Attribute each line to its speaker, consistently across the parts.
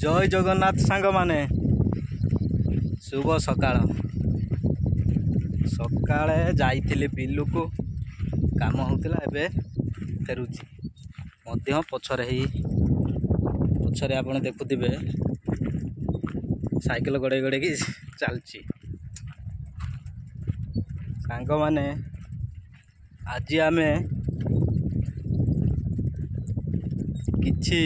Speaker 1: जय जगन्नाथ सांग माने शुभ सकाळ सकाळे जाइथिले बिलु को काम होतिला एबे फेरुची मध्य पछरे आपण देखुथिबे साइकिल गड़े गड़े की चलची सांग माने आज आमे किछि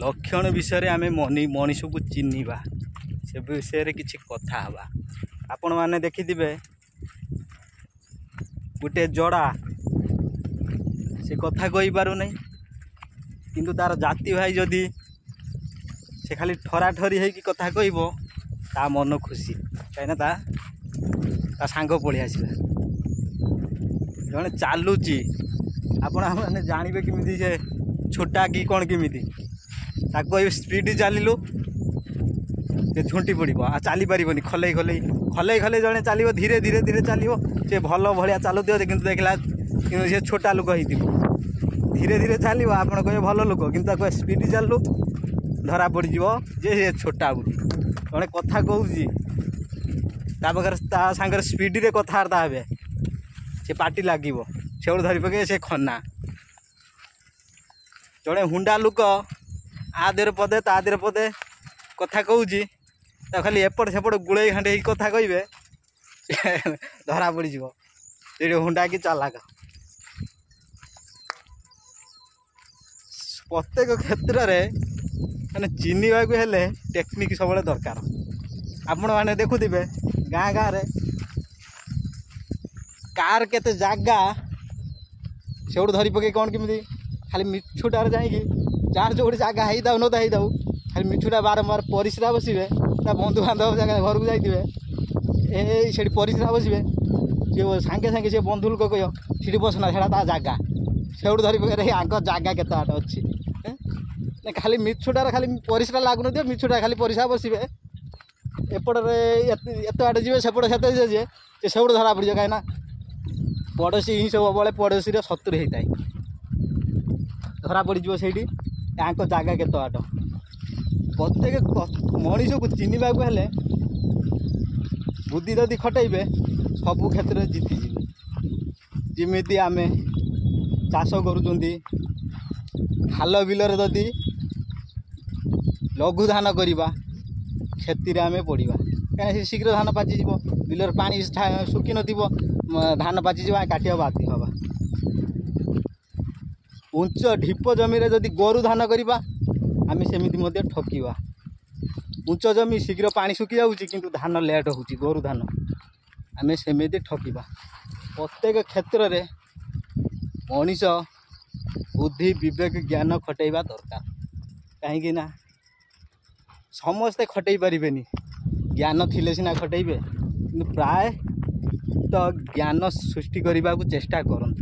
Speaker 1: लक्षण विषय आमे मनीष को चिन्हवा से विषय किछि कथा हवा आपण माने देखिथिबे गोटे जड़ा से कथा कहि पारु नै किंतु तार जाति भाई जदि से खाली ठरा ठरी है कि कथा कहबो ता मन खुशी कहीं ता सांग पलि आसला जने चालुची आपण माने जानबे किमिति जे छोटा कि कौन किमिति ताको स्पीड चलू से झुंटी पड़ आ चली पारनी खल जड़े चलो धीरे धीरे धीरे चलो से भल भाया चलुथ कि देखला कि सी छोटा लोक हो धीरे धीरे चलो आप कहे भल लोक कि स्पीड चलू धरा पड़ जे छोटा बोली जड़े कथा कहूँ सांगे स्पीड रे कथबार्ता हे से पार्टी लगे से धरी पके से खना जड़े हुंडा लोक आ देर पदे ता देर पदे कथा कहूँ तो खाली एपट सेपट गुड़े खांडे कथा कहे धरा पड़ जा हुंडा कि चालाक प्रत्येक क्षेत्र में मैंने चिन्हवा को हेले टेक्निक सब दरकार आपण मैंने देखुथिबे गाँ गाँव कार केते जागा से धरी पके कौन केमी खाली मिछुटार जाइए जार जो गोटे जगह हो दाऊ न दाऊ खाली मिठुटा बारंबार परिश्रा बसवे बंधु बांधव जगह घर को जाइए से परिश्रा बसवे सी सांगे सांगे सी बंधु लोक कह सी बसना से जगह से धरी पकड़े आग जगह केत आट अच्छी खाली मिछुटार खाली परिश्रा लगुन दियो मिछुटा खाली परिश्रा बसवे एपटे एत आटे जी सेपटे से जे से धरा पड़ जाए कहीं पड़ोशी ही सब बड़े पड़ोशी शत्रु होता है धरा पड़ से जगह केत आट प्रत्येक मनीष को चिन्हवा को हेले बुद्धि जदि खटेबे सबु क्षेत्र में जीतिजे जमीती आम चाष करुँच बिलर जदि लघु धान करवा खेती आम पड़ा कहीं शीघ्र धान पाचिज बिलर पानी सुखी नथिबो धान पाचिज काटिया बाती हवा उच्च ढीप जमी जदि गोरु धान करवा आम सेमती ठकिवा उच्च जमी शीघ्र पानी सुखी जाऊँगी किंतु धान लेट हो गोरु धान आम सेमती ठकिवा प्रत्येक क्षेत्र में मनीष बुद्धि विवेक ज्ञान खटेवा दरकार कहीं समस्ते खटई पारे ज्ञान थिले सिना खटेबे कि प्राय तो ज्ञान सृष्टि करने को चेष्टा करंतु।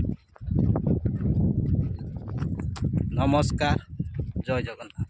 Speaker 1: नमस्कार जय जगन्नाथ।